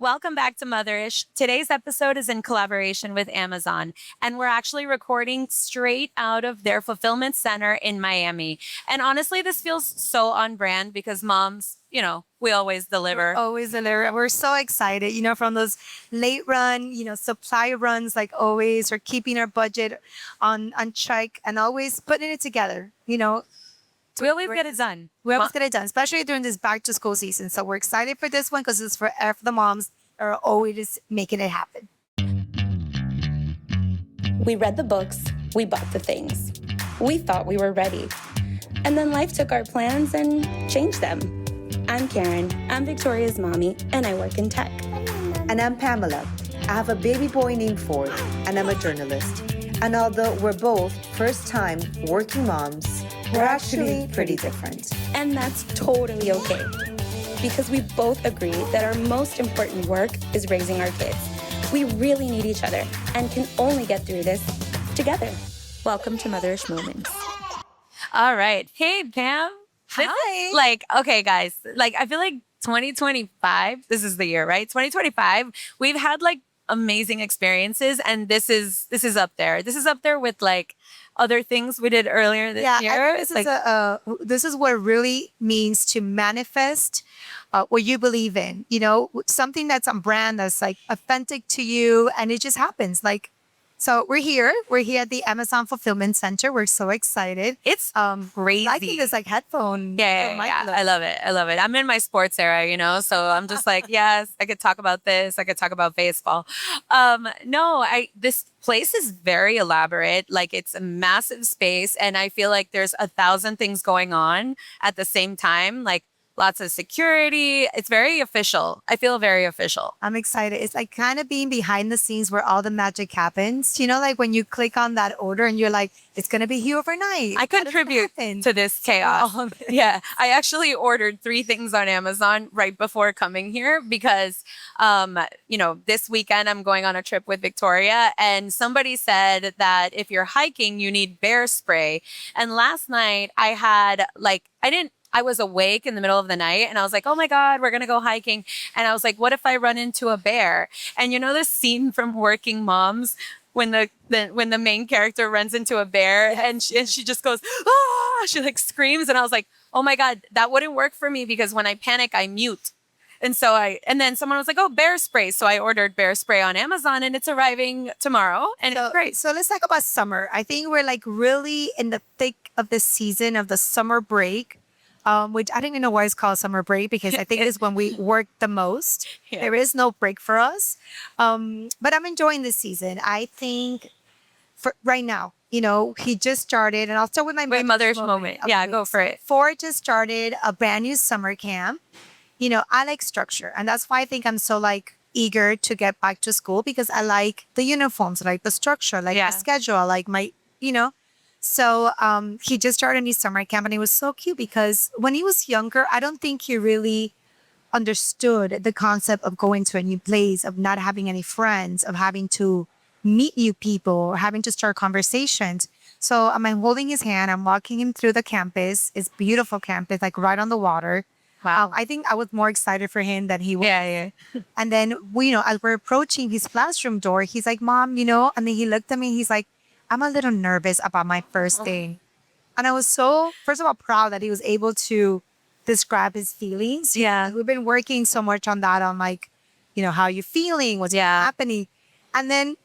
Welcome back to Motherish. Today's episode is in collaboration with Amazon, and we're actually recording straight out of their fulfillment center in Miami. And honestly, this feels so on brand because moms, we always deliver. Always deliver. We're so excited, from those late run, supply runs like always, or keeping our budget on check and always putting it together, We always get it done. We always get it done, especially during this back to school season. So we're excited for this one because it's for the moms that are always making it happen. We read the books, we bought the things. We thought we were ready. And then life took our plans and changed them. I'm Karen, I'm Victoria's mommy, and I work in tech. And I'm Pamela. I have a baby boy named Ford, and I'm a journalist. And although we're both first-time working moms, we're actually pretty different. And that's totally okay. Because we both agree that our most important work is raising our kids. We really need each other and can only get through this together. Welcome to Motherish Moments. All right. Hey, Pam. Hi. Okay, guys, I feel like 2025, this is the year, right? 2025, we've had amazing experiences, and this is up there. This is up there with other things we did earlier this year. This is what it really means to manifest what you believe in. Something that's on brand, that's authentic to you, and it just happens. So we're here. We're here at the Amazon Fulfillment Center. We're so excited. It's crazy. Liking this headphone. Yeah. I love it. I'm in my sports era, so I'm just yes, I could talk about this. I could talk about baseball. This place is very elaborate. It's a massive space, and I feel like there's 1,000 things going on at the same time. Lots of security. It's very official. I feel very official. I'm excited. It's kind of being behind the scenes where all the magic happens. When you click on that order and you're like, it's going to be here overnight. I contribute to this chaos. Yeah. I actually ordered 3 things on Amazon right before coming here because, this weekend I'm going on a trip with Victoria, and somebody said that if you're hiking, you need bear spray. And last night I had I was awake in the middle of the night, and I was like, oh my God, we're going to go hiking. And I was like, what if I run into a bear? And this scene from Working Moms when the main character runs into a bear and she just goes, ah, she screams. And I was like, oh my God, that wouldn't work for me because when I panic, I mute. And then someone was like, oh, bear spray. So I ordered bear spray on Amazon, and it's arriving tomorrow, and it's great. So let's talk about summer. I think we're really in the thick of the season of the summer break. Which I don't even know why it's called summer break, because I think it is when we work the most. Yeah. There is no break for us. But I'm enjoying this season. I think for right now, he just started, and I'll start with my mother's moment. Yeah, go for it. Ford just started a brand new summer camp. I like structure, and that's why I think I'm so eager to get back to school, because I like the uniforms, I like the structure, I like the schedule, I like my, So he just started his summer camp, and it was so cute because when he was younger, I don't think he really understood the concept of going to a new place, of not having any friends, of having to meet new people, or having to start conversations. So I'm holding his hand, I'm walking him through the campus. It's beautiful campus, right on the water. Wow. I think I was more excited for him than he was. Yeah. And then, as we're approaching his classroom door, he's like, Mom, and then he looked at me, he's like, I'm a little nervous about my first day. And I was so, first of all, proud that he was able to describe his feelings. Yeah. We've been working so much on that, on how you feeling, what's happening. And then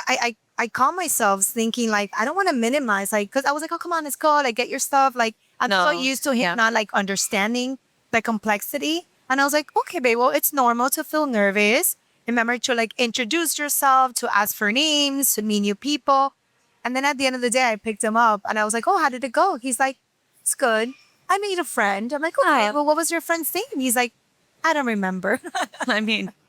I caught myself thinking, I don't want to minimize, because I was like, oh, come on, it's cool. Get your stuff. I'm so used to him not understanding the complexity. And I was like, okay, babe, well, it's normal to feel nervous. Remember to introduce yourself, to ask for names, to meet new people. And then at the end of the day, I picked him up and I was like, oh, how did it go? He's like, it's good. I made a friend. I'm like, okay, well, what was your friend's name? He's like, I don't remember.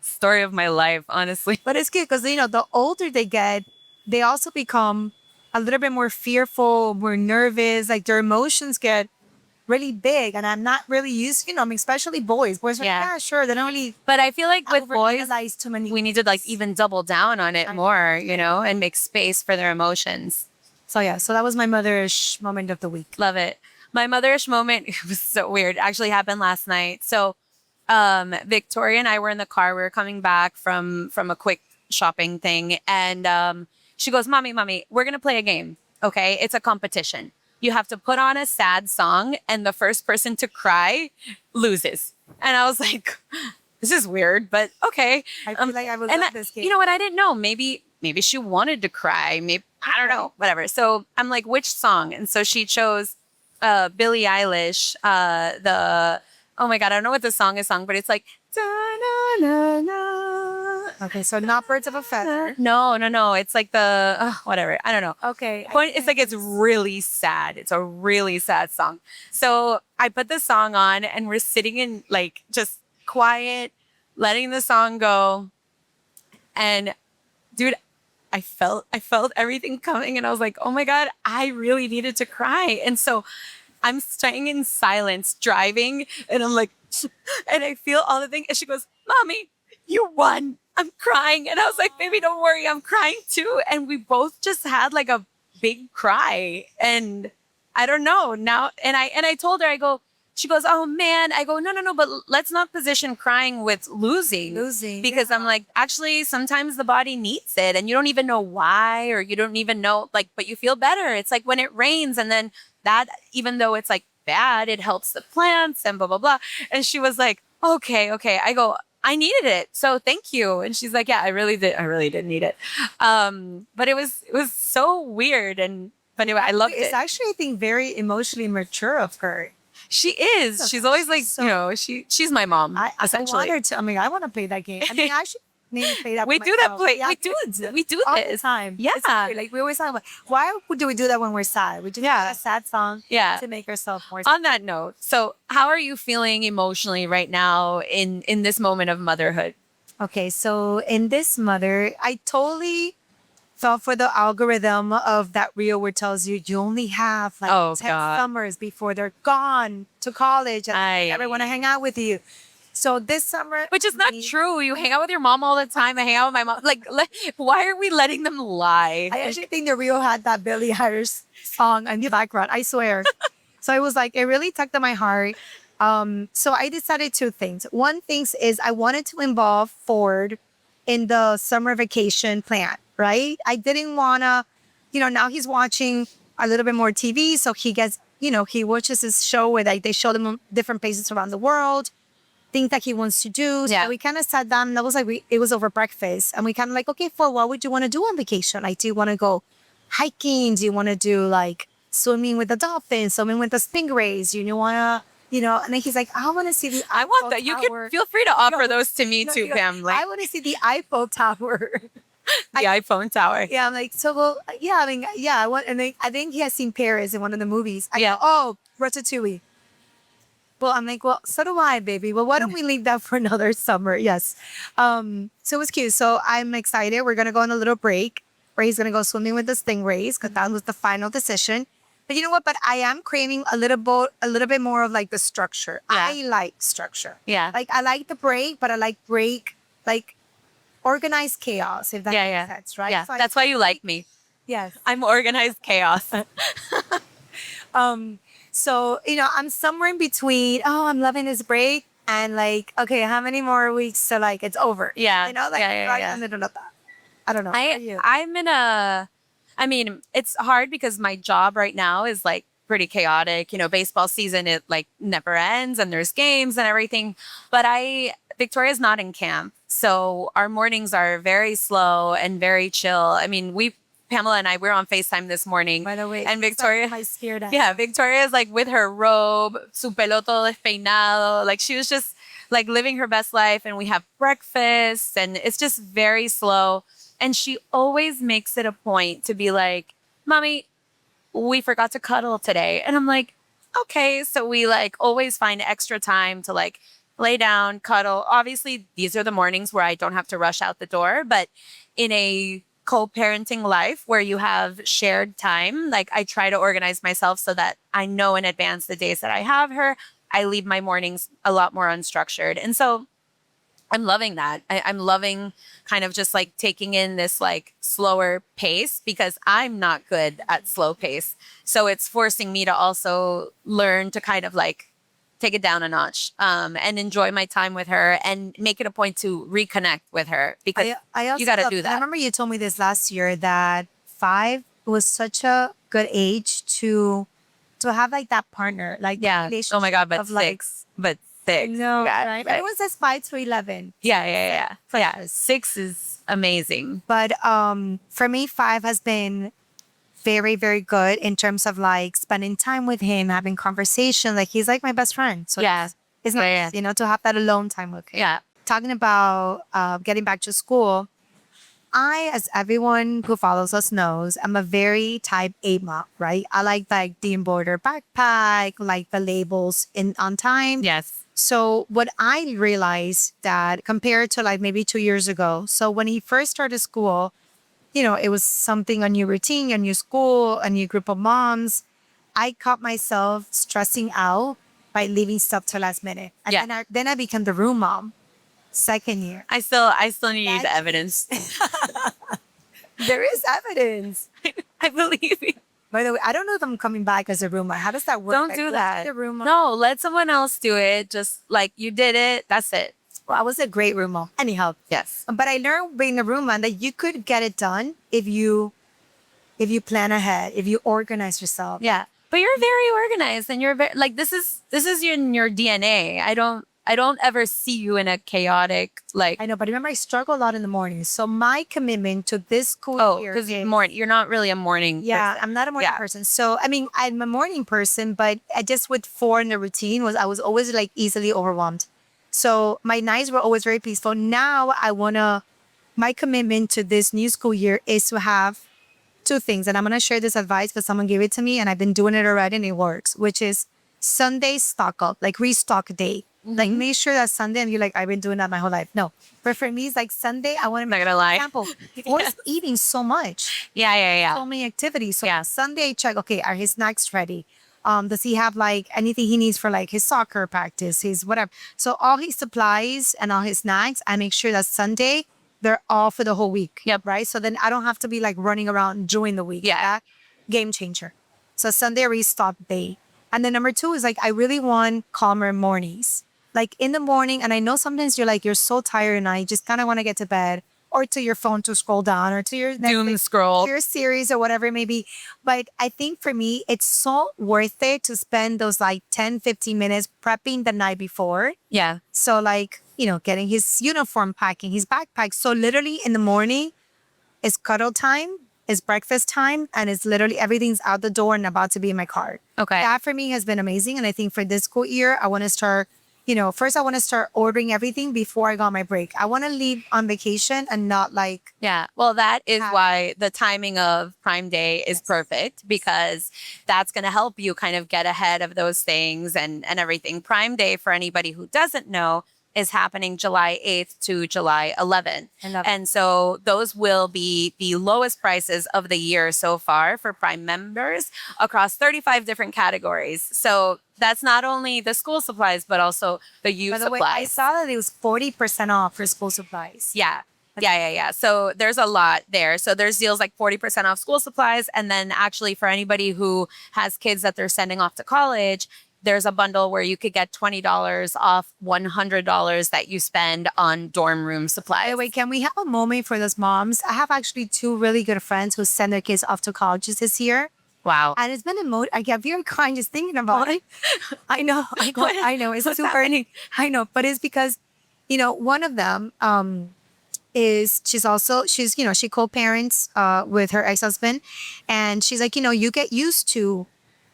Story of my life, honestly. But it's good because, the older they get, they also become a little bit more fearful, more nervous. Their emotions get really big, and I'm not really used, especially boys. Boys are sure, they don't really. But I feel like with boys, too many we need to even double down on it more, and make space for their emotions. So that was my motherish moment of the week. Love it. My motherish moment, it was so weird. Actually happened last night. So Victoria and I were in the car. We were coming back from a quick shopping thing, and she goes, "Mommy, we're gonna play a game. Okay, it's a competition. You have to put on a sad song, and the first person to cry loses." And I was like, "This is weird, but okay." I feel like I would And love this game. you know what? I didn't know. Maybe she wanted to cry. Maybe I don't know. Whatever. So I'm like, "Which song?" And so she chose Billie Eilish. The Oh my god, I don't know what the song is but it's like da-na-na-na. Okay, so not Birds of a Feather. No. It's like the whatever. I don't know. Okay. Point. It's like it's really sad. It's a really sad song. So I put the song on, and we're sitting in like just quiet, letting the song go, and dude, I felt everything coming, and I was like, oh my god, I really needed to cry, and so I'm staying in silence driving, and I'm like, and I feel all the things. And she goes, "Mommy, you won." I'm crying. And I was like, "Baby, don't worry. I'm crying too." And we both just had like a big cry. And I don't know now. And I told her, she goes, "Oh man." I go, no, but let's not position crying with losing. Because I'm like, actually, sometimes the body needs it, and you don't even know why, or you don't even know, like, but you feel better. It's like when it rains, and then that, even though it's like bad, it helps the plants and blah, blah, blah. And she was like, okay. I go, "I needed it. So thank you." And she's like, "Yeah, I really did need it." But it was so weird. But anyway, I loved it. It's actually, I think, very emotionally mature of her. She is. She's always like, she's my mom, essentially. I want her to. I mean, I want to play that game. I mean, I should need to play that. We for do that myself. play. Yeah, We do all this the time. Yeah. It's weird. Like we always talk about. Why do we do that when we're sad? We just play a sad song. Yeah. To make ourselves more. On that note, so how are you feeling emotionally right now in this moment of motherhood? Okay, so in this mother, I totally fell for the algorithm of that reel where it tells you only have like 10 summers before they're gone to college and they never want to hang out with you. So this summer, which is not true. You hang out with your mom all the time. I hang out with my mom. Like, why are we letting them lie? I actually think the reel had that Billie Eilish song in the background. I swear. So it was like, it really tugged at my heart. So I decided two things. One thing is I wanted to involve Ford in the summer vacation plan, right? I didn't want to, now he's watching a little bit more TV. So he gets, he watches this show where they show them different places around the world, things that he wants to do. So we kind of sat down. That was like, it was over breakfast. And we kind of like, okay, Ford, what would you want to do on vacation? Like, do you want to go hiking? Do you want to do like swimming with the dolphins, swimming with the stingrays? You want to, and then he's like, I want to see the I want that. You can feel free to offer those to me too, Pam. Like, I want to see the Eiffel Tower. The iPhone tower. Yeah, I'm like, so, well, yeah, I mean, yeah, I want, and then I think he has seen Paris in one of the movies. Oh, Ratatouille. Well, I'm like, well, so do I, baby. Well, why don't we leave that for another summer? Yes. So it was cute. So I'm excited. We're going to go on a little break where he's going to go swimming with the stingrays because that was the final decision. But you know what? But I am craving a little bit more of like the structure. Yeah. I like structure. Yeah. Like I like the break, but I like like organized chaos, if that makes sense, right? Yeah. So that's why you like me. Yes. I'm organized chaos. So, I'm somewhere in between, I'm loving this break and like, okay, how many more weeks to like it's over? Yeah. I don't know. I mean, it's hard because my job right now is like pretty chaotic. Baseball season, it like never ends and there's games and everything. But Victoria's not in camp. So our mornings are very slow and very chill. I mean, Pamela and I, we're on FaceTime this morning. By the way, and Victoria, my scared ass. Yeah, Victoria is like with her robe, su pelo todo despeinado. Like she was just like living her best life. And we have breakfast and it's just very slow. And she always makes it a point to be like, "Mommy, we forgot to cuddle today." And I'm like, okay. So we like always find extra time to like lay down, cuddle. Obviously, these are the mornings where I don't have to rush out the door. But in a co-parenting life where you have shared time, like I try to organize myself so that I know in advance the days that I have her. I leave my mornings a lot more unstructured. And so I'm loving that. I'm loving kind of just like taking in this like slower pace because I'm not good at slow pace. So it's forcing me to also learn to kind of like take it down a notch, and enjoy my time with her and make it a point to reconnect with her because I also you got to love- do I that. remember you told me this last year that 5 was such a good age to have like that partner, like Yeah. Oh my relationship God. But of like, six. But six. no, Yeah, right? Everyone says 5 to 11. Yeah. Yeah. Yeah. Yeah. Six is amazing. But for me, 5 has been very, very good in terms of like spending time with him, having conversation. Like he's like my best friend. So Yeah. it's Yeah, nice, yeah. you know, to have that alone time with him. Yeah. Talking about getting back to school, I, as everyone who follows us knows, I'm a very type A mom, right? I like the embroidered backpack, like the labels in on time. Yes. So what I realized that compared to like maybe 2 years ago, so when he first started school, you know, it was something, a new routine, a new school, a new group of moms. I caught myself stressing out by leaving stuff to last minute. And Yeah. then I became the room mom second year. I still need That- the evidence. There is evidence. I believe you. By the way, I don't know if I'm coming back as a roommate. How does that work? Don't Like, do let's that. be the roommate. No, let someone else do it. Just like you did it. That's it. Well, I was a great roommate. Anyhow, Yes. but I learned being a roommate that you could get it done if you plan ahead, if you organize yourself. Yeah. But you're very organized and you're very like this is in your DNA. I don't ever see you in a chaotic like I know, but remember, I struggle a lot in the morning. So my commitment to this school year because is- you're not really a morning Yeah, person. I'm not a morning Yeah. person. So I mean, I'm a morning person, but I just with 4 in the routine I was always like easily overwhelmed. So my nights were always very peaceful. Now my commitment to this new school year is to have 2 things, and I'm gonna share this advice because someone gave it to me, and I've been doing it already, and it works. Which is Sunday stock up, like restock day. Like make sure that Sunday, and you're like, I've been doing that my whole life. No, but for me, it's like Sunday. I want to Not gonna lie. example. Or is eating so much, Yeah, yeah, so yeah. many activities. So Yeah. Sunday, I check. Okay, are his snacks ready? Does he have like anything he needs for like his soccer practice, his whatever? So all his supplies and all his snacks, I make sure that Sunday they're all for the whole week. Yep. Right. So then I don't have to be like running around during the week. Yeah. Game changer. So Sunday restock day. And then number 2 is like I really want calmer mornings. Like in the morning, and I know sometimes you're so tired and I just kind of want to get to bed or to your phone to scroll down or to your Doom Netflix, scroll. your series or whatever it may be. But I think for me, it's so worth it to spend those like 10, 15 minutes prepping the night before. Yeah. So like, you know, getting his uniform, packing his backpack. So literally in the morning is cuddle time, is breakfast time, and it's literally everything's out the door and about to be in my car. Okay. That for me has been amazing. And I think for this school year, I want to start, you know, first I want to start ordering everything before I go on my break. I want to leave on vacation and not like, Yeah. Well, that is Have- why the timing of Prime Day is perfect because that's going to help you kind of get ahead of those things and everything. Prime Day, for anybody who doesn't know, is happening July 8th to July 11th. I love it. And so those will be the lowest prices of the year so far for Prime members across 35 different categories. So that's not only the school supplies, but also the youth by the supplies. way, I saw that it was 40% off for school supplies. Yeah. Yeah. So there's a lot there. So there's deals like 40% off school supplies. And then actually for anybody who has kids that they're sending off to college, there's a bundle where you could get $20 off $100 that you spend on dorm room By supplies. the way, can we have a moment for those moms? I have actually 2 really good friends who send their kids off to colleges this year. Wow. And it's been I get very crying just thinking about it. I know. I know. It's What's super. happening? I know. But it's because, you know, one of them she's you know, she co-parents with her ex-husband. And she's like, you know, you get used to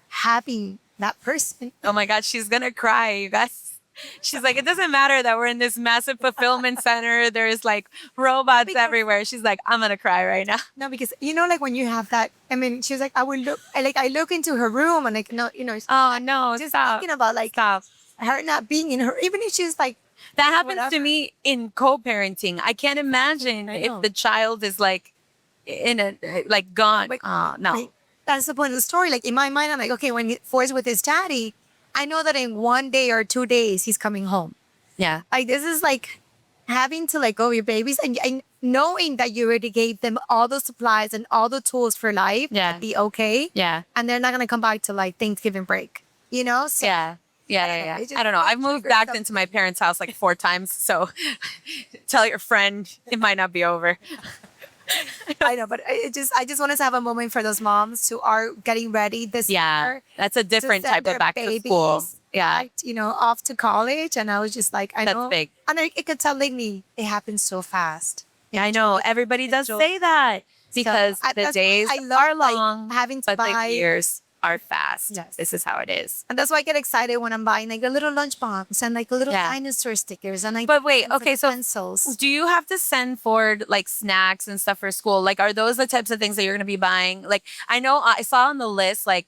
having that person. Oh my God, she's going to cry, you guys. She's like, it doesn't matter that we're in this massive fulfillment center. There's like robots everywhere. She's like, I'm going to cry right now. No, because, you know, like when you have that, I mean, she was like, I look into her room and like, no, you know, Oh no, just stop. thinking about like Stop. her not being in her, even if she's like, That happens to Whatever. me in co-parenting. I can't imagine I know. if the child is like in a like gone. Like, No. like, that's the point of the story. Like in my mind, I'm like, okay, when Forrest with his daddy, I know that in 1 day or 2 days he's coming home. Yeah. Like this is like having to let go of your babies and knowing that you already gave them all the supplies and all the tools for life Yeah. to be okay. Yeah. And they're not gonna come back to like Thanksgiving break. You know? So Yeah. Yeah. It just I don't know. I've moved triggers back something. into my parents' house like 4 times. So tell your friend it might not be over. I know, but I just wanted to have a moment for those moms who are getting ready this Yeah. year That's a to different send type of their back to school. babies Yeah. back, off to college. And I was just like, I That's know. big. And I could tell lately it happens so fast. Yeah, I know. Everybody does enjoy- say that because the that's why days I love, are like, long, having to but buy. the years are fast. Yes. This is how it is. And that's why I get excited when I'm buying like a little lunchbox and like a little Yeah. dinosaur stickers and like But wait, things, okay, like so pencils. do you have to send forward like snacks and stuff for school? Like, are those the types of things that you're going to be buying? Like, I know I saw on the list, like,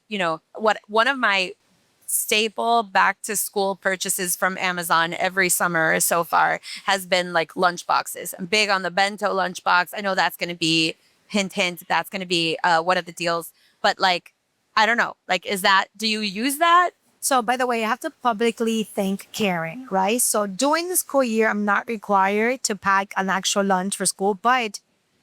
what one of my staple back to school purchases from Amazon every summer so far has been like lunch boxes. I'm big on the bento lunchbox. I know that's going to be hint, hint. That's going to be one of the deals. But like, I don't know. Like, do you use that? So, by the way, I have to publicly thank Karen, right? So, during the school year, I'm not required to pack an actual lunch for school, but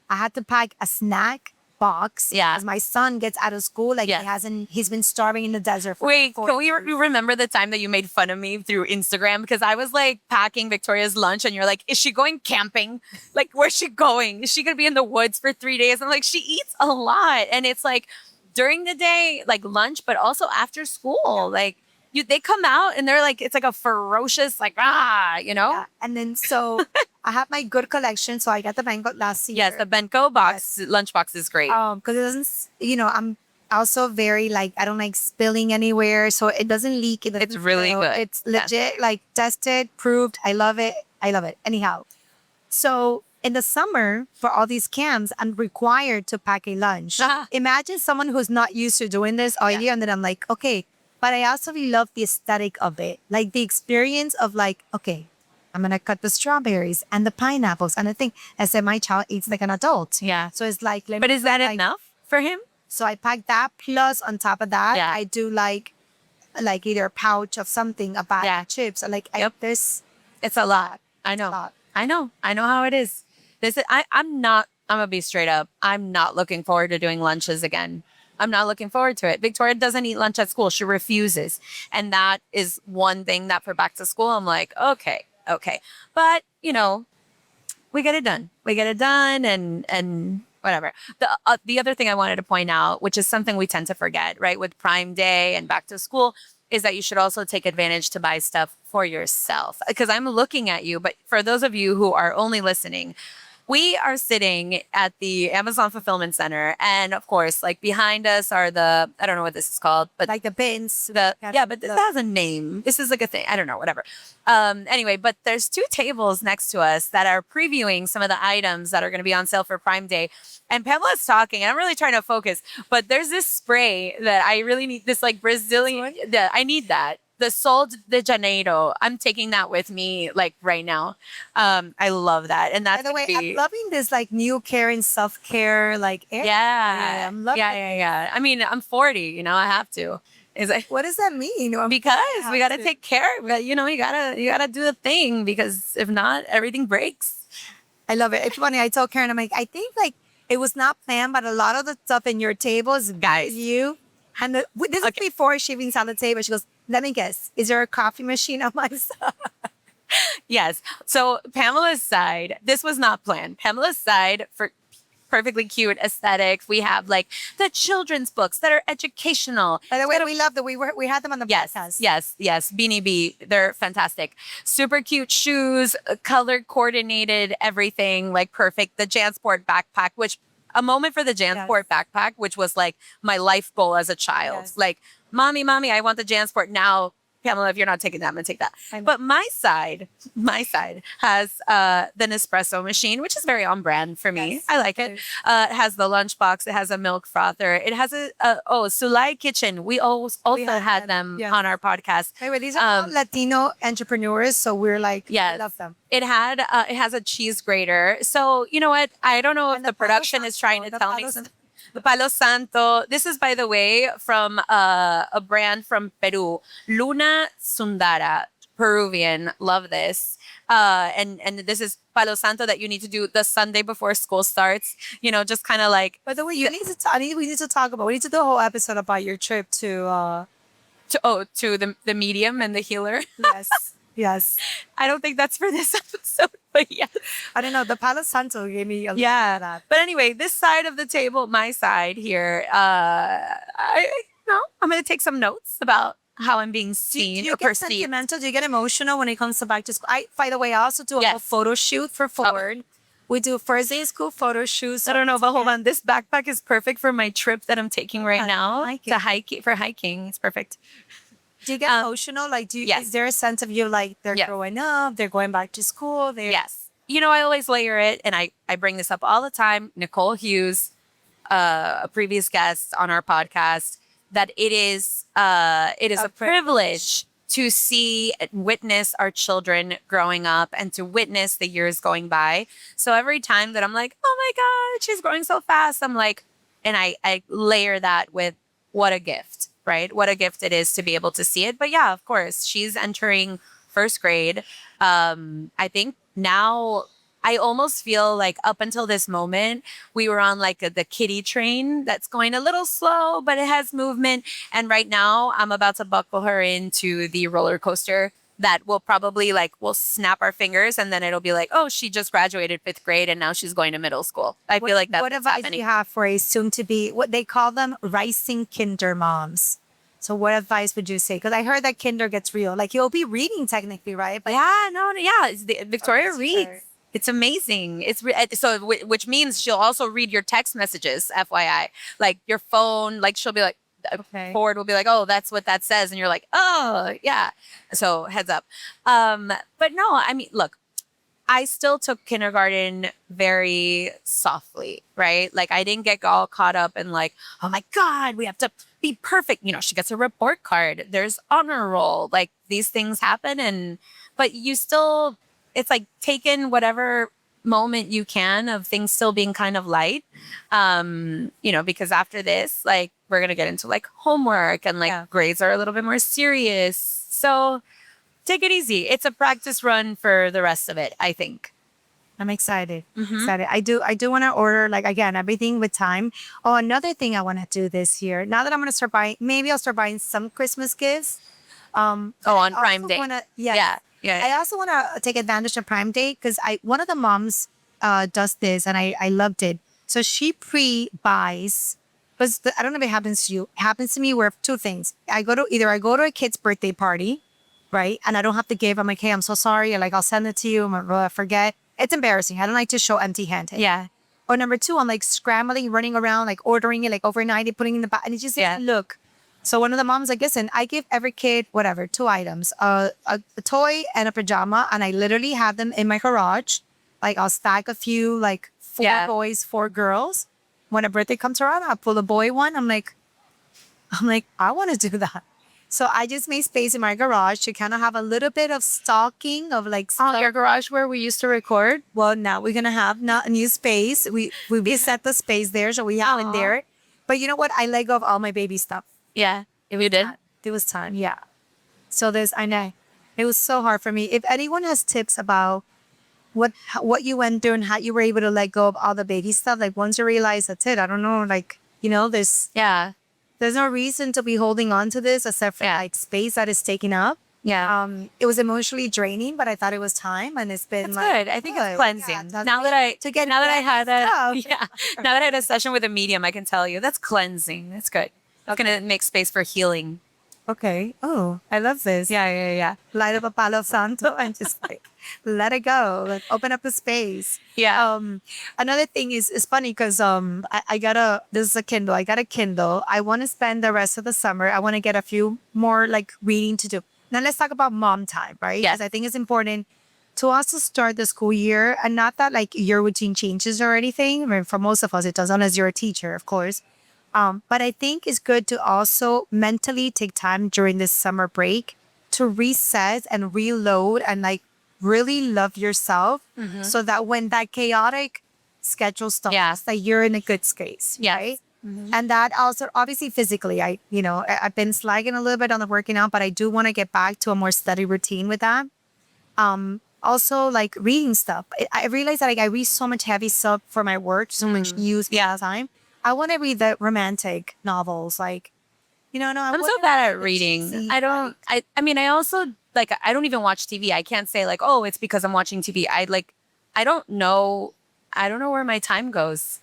I had to pack a snack box. Yeah. As my son gets out of school, like Yes. he's been starving in the desert for Wait, 4 can we years. remember the time that you made fun of me through Instagram? Because I was like packing Victoria's lunch and you're like, is she going camping? Like, where's she going? Is she going to be in the woods for 3 days? I'm like, she eats a lot. And it's like during the day, like lunch, but also after school. Like, they come out and they're like, it's like a ferocious, like, Yeah. And then so I have my good collection. So I got the mango last year. Yes, the Benko box, lunchbox is great. Because it doesn't, I'm also very like, I don't like spilling anywhere. So it doesn't leak. It's really good. It's Yes. legit, like tested, proved. I love it. I love it. Anyhow. So in the summer, for all these camps, I'm required to pack a lunch. Ah. Imagine someone who's not used to doing this all year. And then I'm like, okay. But I also really love the aesthetic of it. Like the experience of like, okay, I'm going to cut the strawberries and the pineapples and the thing. I said, my child eats like an adult. Yeah. So it's like, But is that like, enough for him? So I pack that. Plus on top of that, Yeah. I do like either a pouch of something, a bag Yeah. of chips. Or like Yep. it's a lot. I know. lot. I know how it is. I'm gonna be straight up. I'm not looking forward to doing lunches again. I'm not looking forward to it. Victoria doesn't eat lunch at school. She refuses. And that is one thing that for back to school, I'm like, okay. But, we get it done. And whatever. The other thing I wanted to point out, which is something we tend to forget, right, with Prime Day and back to school, is that you should also take advantage to buy stuff for yourself. Because I'm looking at you, but for those of you who are only listening, we are sitting at the Amazon Fulfillment Center. And of course, like behind us are I don't know what this is called, but Like the bins. but this has a name. This is like a thing. I don't know, whatever. Anyway, but there's 2 tables next to us that are previewing some of the items that are going to be on sale for Prime Day. And Pamela's talking, and I'm really trying to focus, but there's this spray that I really need, this like Brazilian, I need that. The Sol de Janeiro. I'm taking that with me like right now. I love that. And that's By the way, gonna be, I'm loving this like new caring self-care like area. yeah. I'm loving Yeah. I mean, I'm 40, I have to. Is it? What does that mean? Because we got to to. take care. You gotta do the thing, because if not, everything breaks. I love it. It's funny. I told Karen, I'm like, I think like it was not planned, but a lot of the stuff in your table is Guys. you. And this is before she brings on the table. She goes, let me guess. Is there a coffee machine on my side? Yes. So Pamela's side, this was not planned. Pamela's side, for perfectly cute aesthetics, we have like the children's books that are educational. By the way, we love them. We had them on the podcast. Yes. Beanie Bee. They're fantastic. Super cute shoes, color coordinated, everything like perfect. The Jansport backpack, which a moment for the Jansport backpack, which was like my life goal as a child. Yes. Like, mommy, I want the Jansport now. Pamela, if you're not taking that, I'm gonna take that. But my side has the Nespresso machine, which is very on brand for me. Yes, I like it. It has the lunchbox. It has a milk frother. It has Sulai Kitchen. We also had them on our podcast. Anyway, these are all Latino entrepreneurs, so we're like, we love them. It has a cheese grater. So you know what? I don't know if And the the Palo production is trying to Santo, the tell me Palo something. The Palo Santo. This is, by the way, from a brand from Peru, Luna Sundara, Peruvian. Love this. And this is Palo Santo that you need to do the Sunday before school starts. Just kind of like. By the way, we need to talk about. We need to do a whole episode about your trip to To the medium and the healer. Yes. Yes. I don't think that's for this episode, but yeah. I don't know. The Palo Santo gave me a Yeah. that. But anyway, this side of the table, my side here, I'm going to take some notes about how I'm being Do seen you or get perceived. sentimental? Do you get emotional when it comes to back to school? By the way, I also do a whole Yes. photo shoot for Forward. We do first day of school photo shoots. I don't know, but hold on. This backpack is perfect for my trip that I'm taking right I now like it. to hike for hiking. It's perfect. Do you get emotional? Like, yes. is there a sense of you like they're Yes. growing up, they're going back to school? Yes. I always layer it, and I bring this up all the time. Nicole Hughes, a previous guest on our podcast, that it is a privilege to see and witness our children growing up and to witness the years going by. So every time that I'm like, oh my God, she's growing so fast, I'm like, and I layer that with what a gift, right? What a gift it is to be able to see it. But yeah, of course, she's entering first grade. I think now I almost feel like up until this moment, we were on like the kiddie train that's going a little slow, but it has movement. And right now I'm about to buckle her into the roller coaster that will probably we'll snap our fingers and then it'll be like, oh, she just graduated 5th grade and now she's going to middle school. I feel like that's what advice do happening. you have for a soon to be, what they call them, rising kinder moms? So what advice would you say? Because I heard that kinder gets real. Like you'll be reading technically, right? But Yeah, no, yeah. Victoria that's reads. fair. It's amazing. Which means she'll also read your text messages, FYI. Like your phone, like she'll be like, Okay. Ford will be like, oh, that's what that says. And you're like, oh, yeah. So heads up. But no, I mean, look, I still took kindergarten very softly, right? Like I didn't get all caught up in like, oh my God, we have to be perfect. She gets a report card. There's honor roll. Like these things happen. But you still, it's like taking whatever moment you can of things still being kind of light. Because after this, like we're going to get into like homework and like grades are a little bit more serious. So take it easy. It's a practice run for the rest of it, I think. I'm excited. Excited. I do want to order, like, again, everything with time. Oh, another thing I want to do this year. Now that I'm going to start buying, maybe I'll start buying some Christmas gifts. On Prime Day. Yeah. I Yeah. also want to take advantage of Prime Day because one of the moms does this and I loved it. So she pre-buys, because I don't know if it happens to you. It happens to me where two things. I go to a kid's birthday party, right? And I don't have to give. I'm like, hey, I'm so sorry. Or like, I'll send it to you. I forget. It's embarrassing. I don't like to show empty-handed. Yeah. Or number two, I'm like scrambling, running around, like ordering it, like overnight, putting it in the bag. And it just doesn't look. So one of the moms like, listen, I give every kid, whatever, 2 items, a toy and a pajama. And I literally have them in my garage. Like I'll stack a few, like 4 boys, 4 girls. When a birthday comes around, I'll pull a boy one. I'm like, I want to do that. So I just made space in my garage to kind of have a little bit of stocking of like stuff. Your garage where we used to record. Well, now we're gonna have a new space. We set the space there, so we have it there. But you know what? I let go of all my baby stuff. Yeah. If you did. It was time, yeah. So I know it was so hard for me. If anyone has tips about what you went through and how you were able to let go of all the baby stuff, like once you realize that's it, I don't know, like there's no reason to be holding on to this except for like space that is taken up. Yeah. It was emotionally draining, but I thought it was time, and it's been Good. I think it's cleansing. Yeah, now that I had now that I had a session with a medium, I can tell you that's cleansing. That's good. It's gonna make space for healing. Okay. Oh, I love this. Yeah. Light up a Palo Santo and just like let it go. Like open up the space. Yeah. Another thing is funny because this is a Kindle. I got a Kindle. I want to spend the rest of the summer. I want to get a few more like reading to do. Now let's talk about mom time, right? Yes. Because I think it's important to also start the school year, and not that like your routine changes or anything. I mean, for most of us, it does, unless you're a teacher, of course. But I think it's good to also mentally take time during this summer break to reset and reload and like really love yourself so that when that chaotic schedule starts, that you're in a good space, right? And that also, obviously physically, I've been slagging a little bit on the working out, but I do want to get back to a more steady routine with that. Also like reading stuff. I realized that like I read so much heavy stuff for my work, so much news time. I want to read the romantic novels, like, No, I'm so bad at reading. I mean, I also like, I don't even watch TV. I can't say like, oh, it's because I'm watching TV. I don't know. I don't know where my time goes.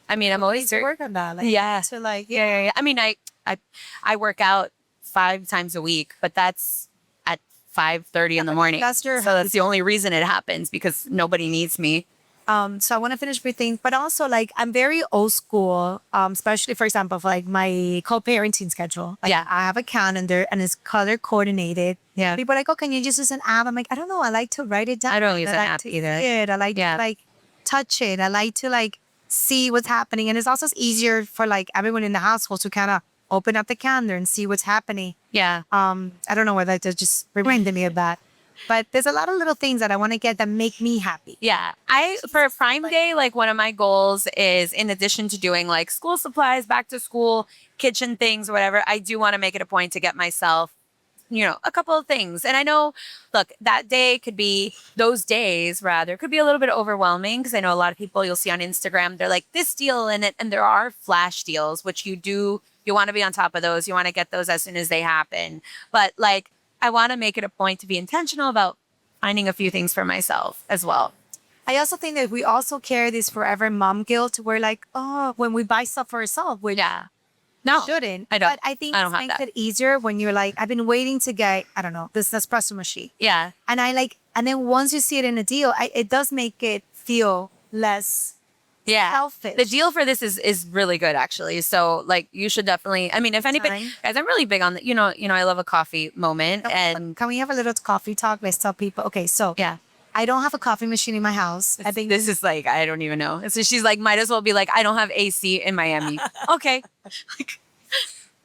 I mean, I'm always work on that. Like, yeah. to like, Yeah. I mean, I work out 5 times a week, but that's at 5:30 in the morning. So that's the only reason it happens, because nobody needs me. So I want to finish my thing, but also like I'm very old school, especially for example, for like my co-parenting schedule. Like, Yeah. I have a calendar and it's color coordinated. Yeah. People are like, oh, can you just use an app? I'm like, I don't know. I like to write it down. I don't use an like app to either. see it. I like to like touch it. I like to like see what's happening. And it's also easier for like everyone in the household to kind of open up the calendar and see what's happening. Yeah. I don't know whether that just reminded me of that. But there's a lot of little things that I want to get that make me happy. Yeah. For Prime Day, like one of my goals is, in addition to doing like school supplies, back to school, kitchen things, whatever, I do want to make it a point to get myself, a couple of things. And I know, look, that day could be, those days rather, could be a little bit overwhelming, because I know a lot of people you'll see on Instagram, they're like, this deal in it. And there are flash deals, which you want to be on top of those. You want to get those as soon as they happen. But like, I want to make it a point to be intentional about finding a few things for myself as well. I also think that we also carry this forever mom guilt. We're like, oh, when we buy stuff for ourselves, we shouldn't. I don't. But I think I it don't have makes that. it easier when you're like, I've been waiting to get, I don't know, this espresso machine. Yeah. And and then once you see it in a deal, it does make it feel less selfish. The deal for this is really good, actually. So like, you should definitely, I mean, if anybody, guys, I'm really big on the, I love a coffee moment. And can we have a little coffee talk? Let's tell people. Okay, so yeah, I don't have a coffee machine in my house. I think this is like, I don't even know. So she's like, might as well be like, I don't have AC in Miami. Okay.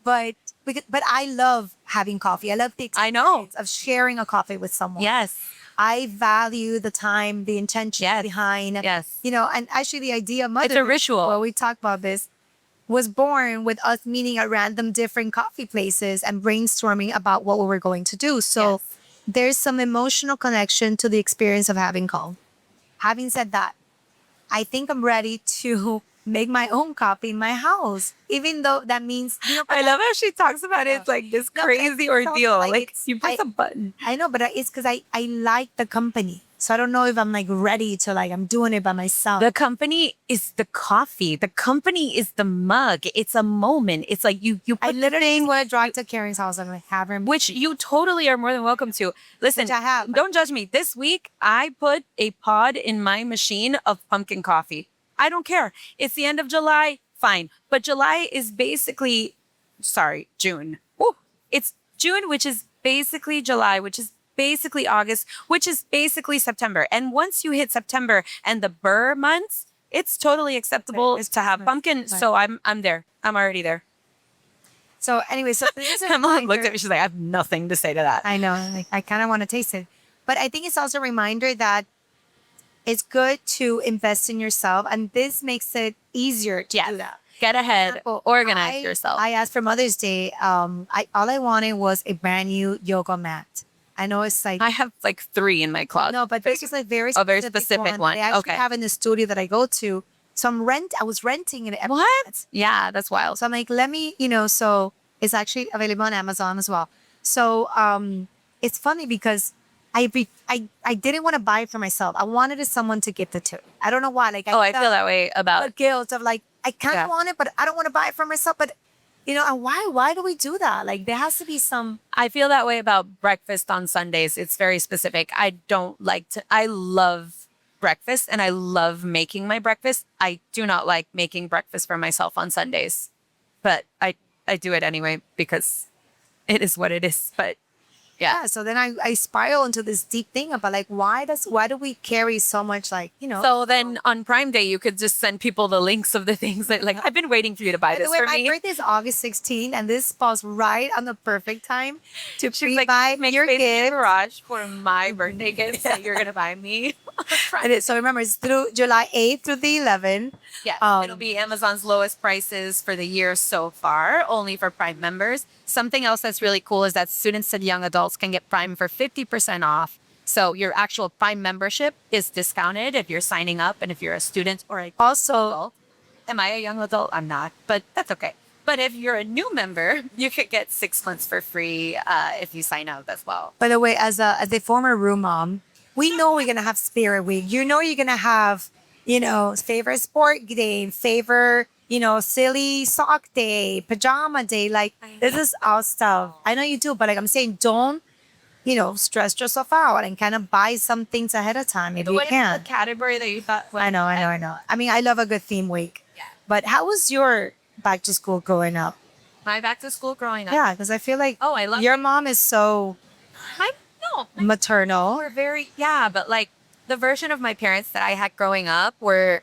but I love having coffee. I love the experience of sharing a coffee with someone. Yes. I value the time, the intention behind. Yes. And actually the idea of Motherish, it's a ritual. well, we talked about this, was born with us meeting at random different coffee places and brainstorming about what we were going to do. So there's some emotional connection to the experience of having coffee. Having said that, I think I'm ready to make my own coffee in my house, even though that means, I love how she talks about it like this crazy ordeal. Like you press a button. I know, but it's because I like the company. So I don't know if I'm like ready to like, I'm doing it by myself. The company is the coffee. The company is the mug. It's a moment. It's like you put I literally want to drive to Karen's house and like have her. Which you totally are more than welcome to. Listen, Which I have. Don't judge me. This week, I put a pod in my machine of pumpkin coffee. I don't care. It's the end of July. Fine. But July is basically, June. Woo. It's June, which is basically July, which is basically August, which is basically September. And once you hit September and the burr months, it's totally acceptable to have pumpkin. So I'm there. I'm already there. So anyway, so this is my mom looked at me. She's like, I have nothing to say to that. I know. Like, I kind of want to taste it. But I think it's also a reminder that it's good to invest in yourself. And this makes it easier to do that. Get ahead. Organize yourself. I asked for Mother's Day. All I wanted was a brand new yoga mat. I know it's like I have like 3 in my closet. No, but this is like very specific one. They actually have in the studio that I go to. So I was renting it. What? Yeah, that's wild. So I'm like, let me, so it's actually available on Amazon as well. So it's funny because I didn't want to buy it for myself. I wanted someone to gift it to. I don't know why. Like I feel that way about the guilt of like I kind of want it, but I don't want to buy it for myself. But and why do we do that? Like there has to be some. I feel that way about breakfast on Sundays. It's very specific. I don't like to. I love breakfast and I love making my breakfast. I do not like making breakfast for myself on Sundays, but I do it anyway because it is what it is. But yeah. So then I spiral into this deep thing about like, why do we carry so much like, So then on Prime Day, you could just send people the links of the things that like, I've been waiting for you to buy this for me. My birthday is August 16th and this falls right on the perfect time to pre-buy your gift. Garage for my birthday gifts that you're going to buy me. So remember, it's through July 8th through the 11th. Yeah, it'll be Amazon's lowest prices for the year so far, only for Prime members. Something else that's really cool is that students and young adults can get Prime for 50% off. So your actual Prime membership is discounted if you're signing up and if you're a student or a adult. Am I a young adult? I'm not, but that's okay. But if you're a new member, you could get 6 months for free if you sign up as well. By the way, as a former room mom, we know we're gonna have spirit week. You know you're gonna have, favorite sport day, favorite, silly sock day, pajama day. Like this is our stuff. I know you do, but like I'm saying, don't, stress yourself out and kind of buy some things ahead of time if you What is can. the category that you thought? I know. I mean, I love a good theme week. Yeah. But how was your back to school growing up? My back to school growing up. Yeah, because I feel like I love your mom is so I know. maternal. We're very, but like the version of my parents that I had growing up the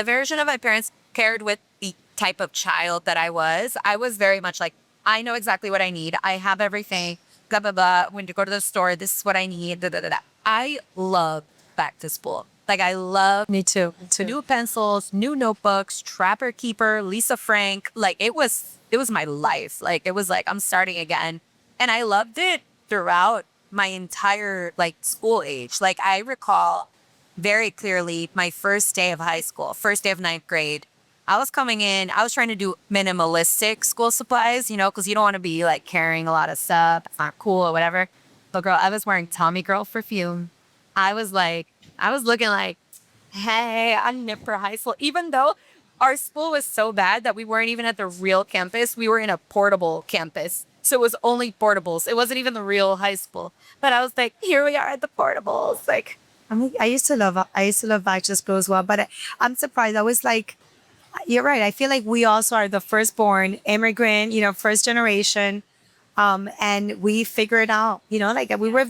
version of my parents cared with the type of child that I was. I was very much like, I know exactly what I need. I have everything, blah, blah, blah. When to go to the store, this is what I need, da, da, da, da. I love back to school. Like I love Me too. new pencils, new notebooks, Trapper Keeper, Lisa Frank. Like it was my life. Like it was like I'm starting again. And I loved it throughout my entire like school age. Like I recall very clearly my first day of high school, first day of ninth grade. I was coming in, I was trying to do minimalistic school supplies, because you don't want to be like carrying a lot of stuff. It's not cool or whatever. But girl, I was wearing Tommy Girl perfume. I was looking like, hey, I'm Nipper High School. Even though our school was so bad that we weren't even at the real campus, we were in a portable campus. So it was only portables. It wasn't even the real high school. But I was like, here we are at the portables. Like, I mean, I used to love back to school as well. But I'm surprised. I was like, you're right. I feel like we also are the firstborn immigrant, first generation. And we figured it out, like we were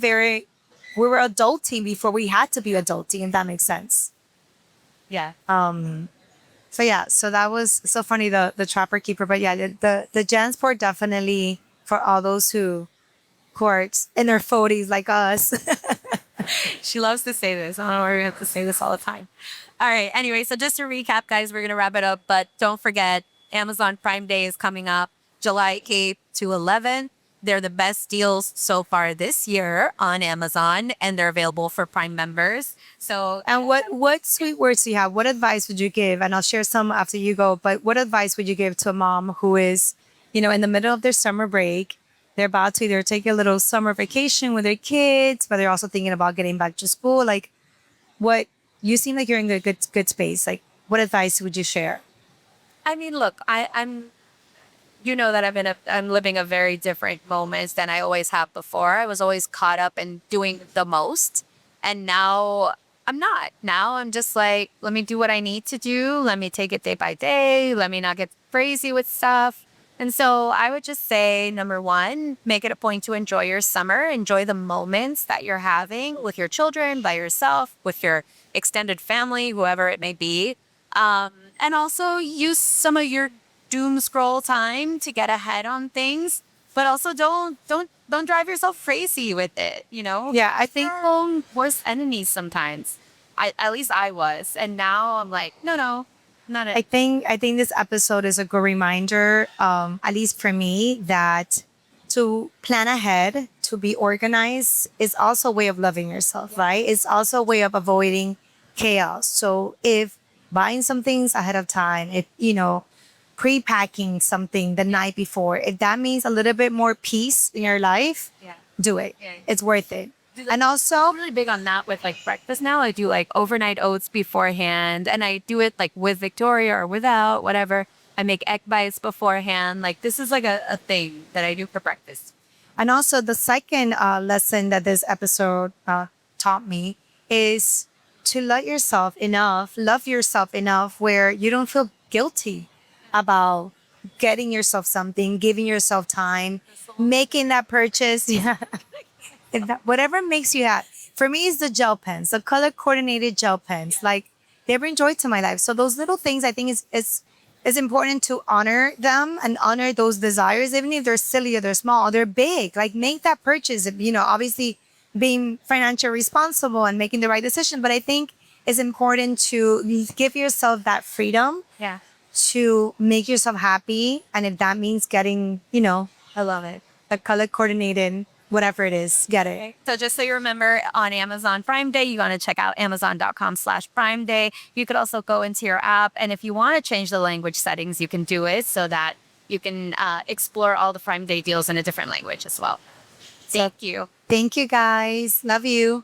adulting before we had to be adulting, if that makes sense. yeah. So that was so funny, the Trapper Keeper. But yeah, the Jansport definitely for all those who are in their 40s like us. She loves to say this. I don't know why we have to say this all the time. All right. Anyway, so just to recap, guys, we're going to wrap it up. But don't forget, Amazon Prime Day is coming up July 8th to 11th. They're the best deals so far this year on Amazon, and they're available for Prime members. So, And what sweet words do you have? What advice would you give? And I'll share some after you go. But what advice would you give to a mom who is, in the middle of their summer break? They're about to either take a little summer vacation with their kids, but they're also thinking about getting back to school. Like, what you seem like you're in a good space. Like, what advice would you share? I mean, look, I'm that I'm living a very different moment than I always have before. I was always caught up in doing the most. And now I'm not. Now I'm just like, let me do what I need to do. Let me take it day by day. Let me not get crazy with stuff. And so I would just say, number one, make it a point to enjoy your summer. Enjoy the moments that you're having with your children, by yourself, with your extended family, whoever it may be. And also use some of your doom scroll time to get ahead on things, but also don't drive yourself crazy with it. Yeah, I think Worst enemies sometimes. At least I was, and now I'm like, no, not it. I think this episode is a good reminder, at least for me, that to plan ahead, to be organized, is also a way of loving yourself, right? It's also a way of avoiding chaos. So if buying some things ahead of time, if pre-packing something the night before, if that means a little bit more peace in your life, do it. Yeah. It's worth it. And also, I'm really big on that with like breakfast now. I do like overnight oats beforehand, and I do it like with Victoria or without, whatever. I make egg bites beforehand. Like this is like a thing that I do for breakfast. And also, the second lesson that this episode taught me is to love yourself enough where you don't feel guilty about getting yourself something, giving yourself time, making that purchase. Yeah. Whatever makes you happy. For me, it's the gel pens, the color coordinated gel pens. Like, they bring joy to my life. So those little things, I think is important to honor them and honor those desires, even if they're silly or they're small or they're big. Like, make that purchase, obviously being financially responsible and making the right decision. But I think it's important to give yourself that freedom to make yourself happy. And if that means getting, I love it. the color coordinated whatever it is, get it. So just so you remember, on Amazon Prime Day, you want to check out amazon.com/Prime Day. You could also go into your app, and if you want to change the language settings, you can do it so that you can explore all the Prime Day deals in a different language as well. Thank you. Thank you, guys. Love you.